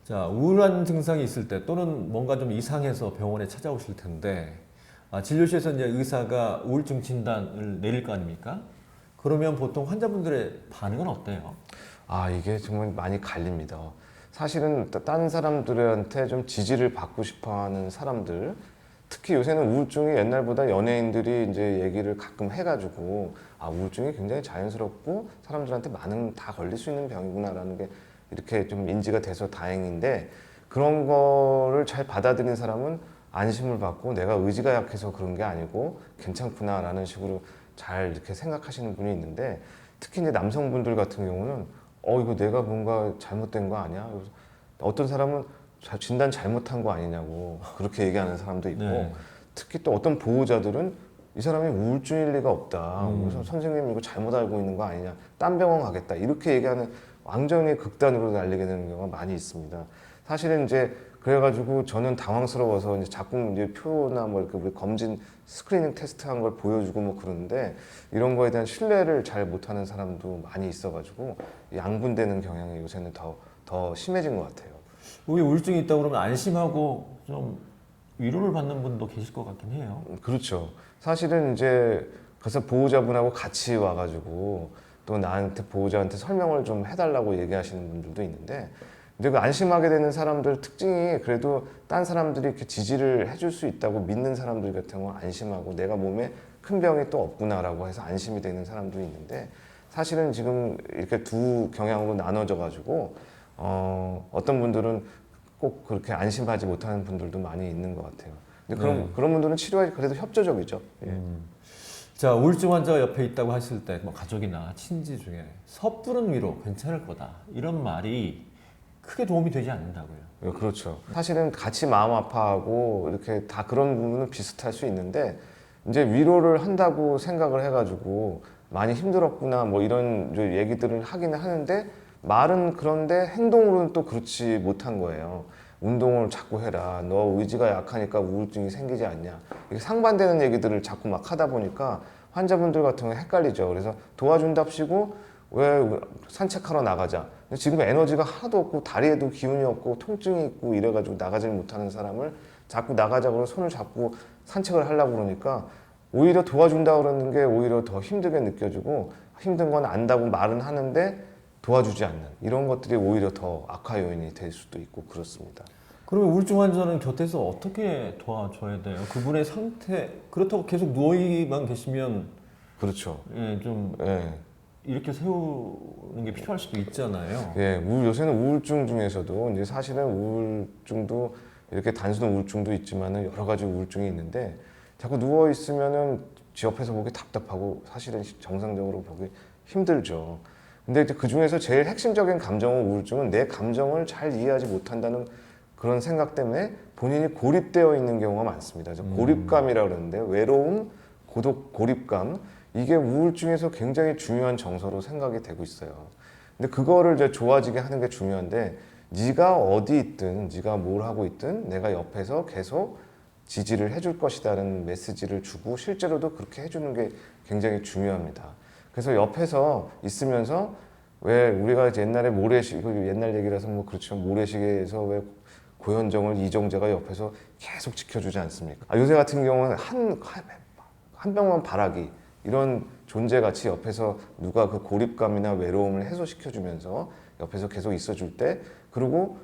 자, 우울한 증상이 있을 때 또는 뭔가 좀 이상해서 병원에 찾아오실 텐데 진료실에서 이제 의사가 우울증 진단을 내릴 거 아닙니까? 그러면 보통 환자분들의 반응은 어때요? 이게 정말 많이 갈립니다. 사실은 다른 사람들한테 좀 지지를 받고 싶어 하는 사람들, 특히 요새는 우울증이 옛날보다 연예인들이 이제 얘기를 가끔 해가지고, 우울증이 굉장히 자연스럽고 사람들한테 많은 다 걸릴 수 있는 병이구나라는 게 이렇게 좀 인지가 돼서 다행인데, 그런 거를 잘 받아들인 사람은 안심을 받고 내가 의지가 약해서 그런 게 아니고 괜찮구나라는 식으로 잘 이렇게 생각하시는 분이 있는데, 특히 이제 남성분들 같은 경우는 이거 내가 뭔가 잘못된 거 아니야? 그래서 어떤 사람은 진단 잘못한 거 아니냐고 그렇게 얘기하는 사람도 있고, 네. 특히 또 어떤 보호자들은 이 사람이 우울증일 리가 없다. 그래서 선생님 이거 잘못 알고 있는 거 아니냐? 딴 병원 가겠다. 이렇게 얘기하는 완전히 극단으로 날리게 되는 경우가 많이 있습니다. 사실은 이제 그래가지고 저는 당황스러워서 이제 자꾸 이제 표나 뭐 이렇게 우리 검진 스크리닝 테스트 한 걸 보여주고 뭐 그러는데, 이런 거에 대한 신뢰를 잘 못하는 사람도 많이 있어가지고 양분되는 경향이 요새는 더 심해진 것 같아요. 우리 우울증이 있다고 그러면 안심하고 좀 위로를 받는 분도 계실 것 같긴 해요. 그렇죠. 사실은 이제 그래서 보호자분하고 같이 와가지고 또 나한테 보호자한테 설명을 좀 해달라고 얘기하시는 분들도 있는데, 근데 그 안심하게 되는 사람들 특징이 그래도 딴 사람들이 이렇게 지지를 해줄 수 있다고 믿는 사람들 같은 경우는 안심하고 내가 몸에 큰 병이 또 없구나라고 해서 안심이 되는 사람도 있는데, 사실은 지금 이렇게 두 경향으로 나눠져 가지고 어떤 분들은 꼭 그렇게 안심하지 못하는 분들도 많이 있는 것 같아요. 근데 그런 분들은 치료가 그래도 협조적이죠. 예. 자, 우울증 환자가 옆에 있다고 했을 때 뭐 가족이나 친지 중에 섣부른 위로 괜찮을 거다 이런 말이 크게 도움이 되지 않는다고요. 예, 그렇죠. 사실은 같이 마음 아파하고 이렇게 다 그런 부분은 비슷할 수 있는데, 이제 위로를 한다고 생각을 해가지고 많이 힘들었구나 뭐 이런 얘기들을 하기는 하는데, 말은 그런데 행동으로는 또 그렇지 못한 거예요. 운동을 자꾸 해라. 너 의지가 약하니까 우울증이 생기지 않냐. 이게 상반되는 얘기들을 자꾸 막 하다 보니까 환자분들 같은 경우는 헷갈리죠. 그래서 도와준답시고 왜 산책하러 나가자. 근데 지금 에너지가 하나도 없고 다리에도 기운이 없고 통증이 있고 이래가지고 나가질 못하는 사람을 자꾸 나가자고 손을 잡고 산책을 하려고 그러니까 오히려 도와준다 그러는 게 오히려 더 힘들게 느껴지고, 힘든 건 안다고 말은 하는데 도와주지 않는 이런 것들이 오히려 더 악화 요인이 될 수도 있고 그렇습니다. 그러면 우울증 환자는 곁에서 어떻게 도와줘야 돼요? 그분의 상태 그렇다고 계속 누워만 계시면 그렇죠. 예, 좀 예. 이렇게 세우는 게 필요할 수도 있잖아요. 예, 요새는 우울증 중에서도 이제 사실은 우울증도 이렇게 단순한 우울증도 있지만은 여러 가지 우울증이 있는데, 자꾸 누워 있으면은 지 옆에서 보기 답답하고 사실은 정상적으로 보기 힘들죠. 근데 이제 그 중에서 제일 핵심적인 감정은 우울증은 내 감정을 잘 이해하지 못한다는 그런 생각 때문에 본인이 고립되어 있는 경우가 많습니다. 그래서 고립감이라고 그러는데, 외로움, 고독, 고립감, 이게 우울증에서 굉장히 중요한 정서로 생각이 되고 있어요. 근데 그거를 이제 좋아지게 하는 게 중요한데, 네가 어디 있든 네가 뭘 하고 있든 내가 옆에서 계속 지지를 해줄 것이라는 메시지를 주고, 실제로도 그렇게 해주는 게 굉장히 중요합니다. 그래서 옆에서 있으면서, 왜 우리가 옛날에 모래시계, 옛날 얘기라서 뭐 그렇지만 모래시계에서 왜 고현정을 이정재가 옆에서 계속 지켜주지 않습니까? 요새 같은 경우는 한 병만 바라기 이런 존재같이 옆에서 누가 그 고립감이나 외로움을 해소시켜주면서 옆에서 계속 있어줄 때, 그리고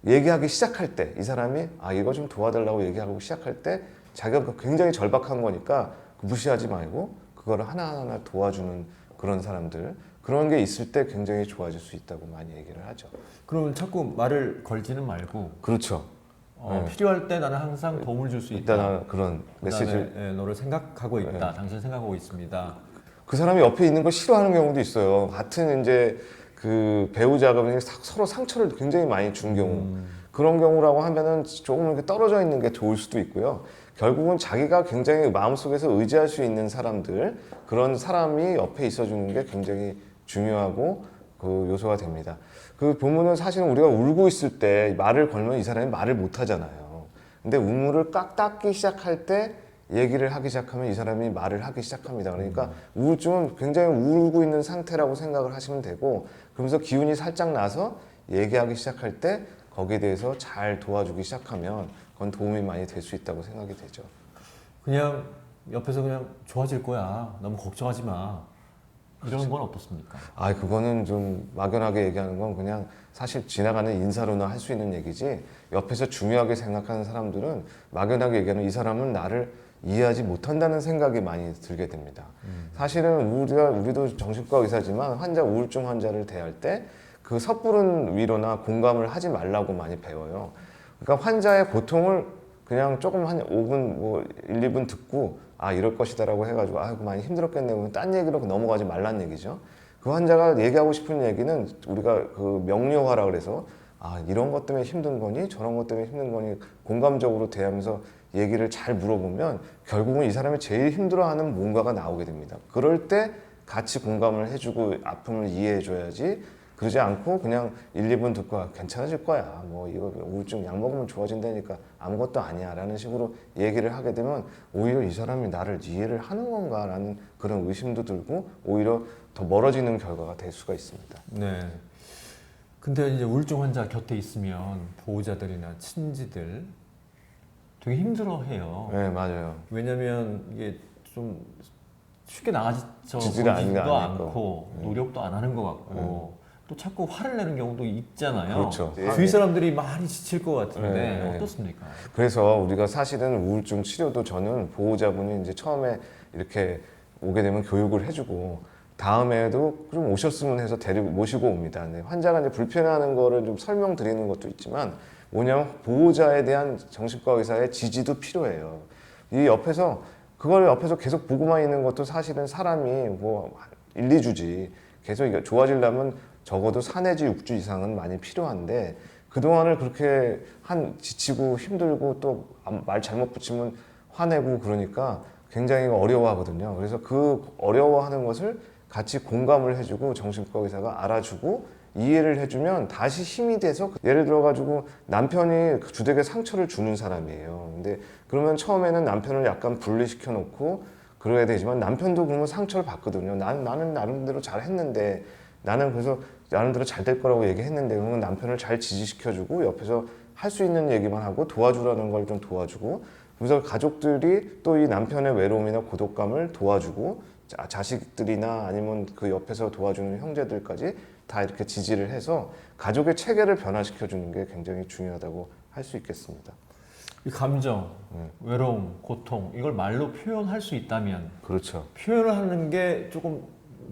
얘기하기 시작할 때 이 사람이 이거 좀 도와달라고 얘기하고 시작할 때 자기가 굉장히 절박한 거니까 무시하지 말고 그거를 하나하나 도와주는 그런 사람들, 그런 게 있을 때 굉장히 좋아질 수 있다고 많이 얘기를 하죠. 그러면 자꾸 말을 걸지는 말고 그렇죠. 필요할 때 나는 항상 도움을 줄 수 있다. 일단 그런 메시지를, 그다음에 너를 생각하고 있다. 당신 생각하고 있습니다. 그 사람이 옆에 있는 걸 싫어하는 경우도 있어요. 같은 이제 그 배우자가 서로 상처를 굉장히 많이 준 경우, 그런 경우라고 하면은 조금 이렇게 떨어져 있는 게 좋을 수도 있고요. 결국은 자기가 굉장히 마음속에서 의지할 수 있는 사람들, 그런 사람이 옆에 있어주는 게 굉장히 중요하고 그 요소가 됩니다. 그 보면은 사실은 우리가 울고 있을 때 말을 걸면 이 사람이 말을 못 하잖아요. 근데 우물을 닦기 시작할 때 얘기를 하기 시작하면 이 사람이 말을 하기 시작합니다. 그러니까 우울증은 굉장히 울고 있는 상태라고 생각을 하시면 되고, 그러면서 기운이 살짝 나서 얘기하기 시작할 때 거기에 대해서 잘 도와주기 시작하면 그건 도움이 많이 될 수 있다고 생각이 되죠. 그냥 옆에서 그냥 좋아질 거야. 너무 걱정하지 마. 이런 건 어떻습니까? 아, 그거는 좀 막연하게 얘기하는 건 그냥 사실 지나가는 인사로나 할 수 있는 얘기지, 옆에서 중요하게 생각하는 사람들은 막연하게 얘기하는 이 사람은 나를 이해하지 못한다는 생각이 많이 들게 됩니다. 사실은 우리도 정신과 의사지만 우울증 환자를 대할 때 그 섣부른 위로나 공감을 하지 말라고 많이 배워요. 그러니까 환자의 고통을 그냥 조금 한 5분, 뭐 1, 2분 듣고 아, 이럴 것이다라고 해가지고 아, 많이 힘들었겠네. 그러면 딴 얘기로 넘어가지 말란 얘기죠. 그 환자가 얘기하고 싶은 얘기는 우리가 그 명료화라 그래서 아, 이런 것 때문에 힘든 거니? 저런 것 때문에 힘든 거니? 공감적으로 대하면서 얘기를 잘 물어보면 결국은 이 사람이 제일 힘들어하는 뭔가가 나오게 됩니다. 그럴 때 같이 공감을 해주고 아픔을 이해해줘야지, 그러지 않고 그냥 1, 2분 듣고 아, 괜찮아질 거야. 뭐 이거 우울증 약 먹으면 좋아진다니까 아무것도 아니야 라는 식으로 얘기를 하게 되면 오히려 이 사람이 나를 이해를 하는 건가 라는 그런 의심도 들고 오히려 더 멀어지는 결과가 될 수가 있습니다. 네. 근데 이제 우울증 환자 곁에 있으면 보호자들이나 친지들 되게 힘들어해요. 네, 맞아요. 왜냐면 이게 좀 쉽게 나아져 지지를 보이지도 않고. 않고 노력도 안 하는 것 같고 또 자꾸 화를 내는 경우도 있잖아요. 그렇죠. 주위 사람들이 많이 지칠 것 같은데 네. 어떻습니까? 그래서 우리가 사실은 우울증 치료도 저는 보호자분이 이제 처음에 이렇게 오게 되면 교육을 해주고 다음에도 좀 오셨으면 해서 모시고 옵니다. 근데 환자가 이제 불편해하는 거를 좀 설명드리는 것도 있지만 뭐냐면 보호자에 대한 정신과 의사의 지지도 필요해요. 이 옆에서 그걸 옆에서 계속 보고만 있는 것도 사실은 사람이 뭐 1, 2주지 계속 이게 좋아지려면 적어도 4 내지 6주 이상은 많이 필요한데 그동안을 그렇게 지치고 힘들고 또 말 잘못 붙이면 화내고 그러니까 굉장히 어려워하거든요. 그래서 그 어려워하는 것을 같이 공감을 해주고 정신과 의사가 알아주고 이해를 해주면 다시 힘이 돼서 예를 들어가지고 남편이 주택에 상처를 주는 사람이에요. 근데 그러면 처음에는 남편을 약간 분리시켜 놓고 그래야 되지만 남편도 그러면 상처를 받거든요. 나는 나름대로 잘 했는데 나는 그래서 나름대로 잘 될 거라고 얘기했는데 그러면 남편을 잘 지지시켜주고 옆에서 할 수 있는 얘기만 하고 도와주라는 걸 좀 도와주고 그래서 가족들이 또 이 남편의 외로움이나 고독감을 도와주고 자식들이나 아니면 그 옆에서 도와주는 형제들까지 다 이렇게 지지를 해서 가족의 체계를 변화시켜주는 게 굉장히 중요하다고 할 수 있겠습니다. 이 감정, 외로움, 고통 이걸 말로 표현할 수 있다면 그렇죠. 표현을 하는 게 조금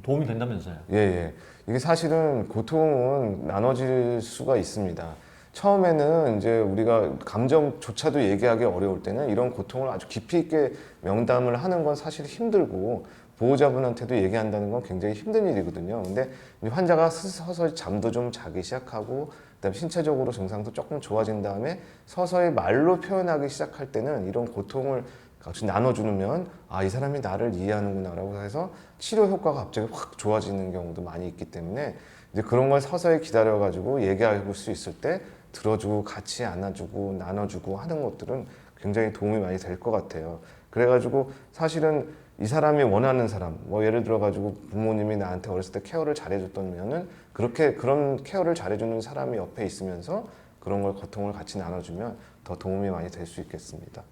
도움이 된다면서요? 예, 예. 이게 사실은 고통은 나눠질 수가 있습니다. 처음에는 이제 우리가 감정조차도 얘기하기 어려울 때는 이런 고통을 아주 깊이 있게 명담을 하는 건 사실 힘들고 보호자분한테도 얘기한다는 건 굉장히 힘든 일이거든요. 근데 환자가 서서히 잠도 좀 자기 시작하고 그다음에 신체적으로 증상도 조금 좋아진 다음에 서서히 말로 표현하기 시작할 때는 이런 고통을 같이 나눠주면 아, 이 사람이 나를 이해하는구나라고 해서 치료 효과가 갑자기 확 좋아지는 경우도 많이 있기 때문에 이제 그런 걸 서서히 기다려가지고 얘기해 볼 수 있을 때 들어주고 같이 안아주고 나눠주고 하는 것들은 굉장히 도움이 많이 될 것 같아요. 그래가지고 사실은 이 사람이 원하는 사람, 뭐 예를 들어가지고 부모님이 나한테 어렸을 때 케어를 잘해줬다면은 그렇게 그런 케어를 잘해주는 사람이 옆에 있으면서 그런 걸 고통을 같이 나눠주면 더 도움이 많이 될 수 있겠습니다.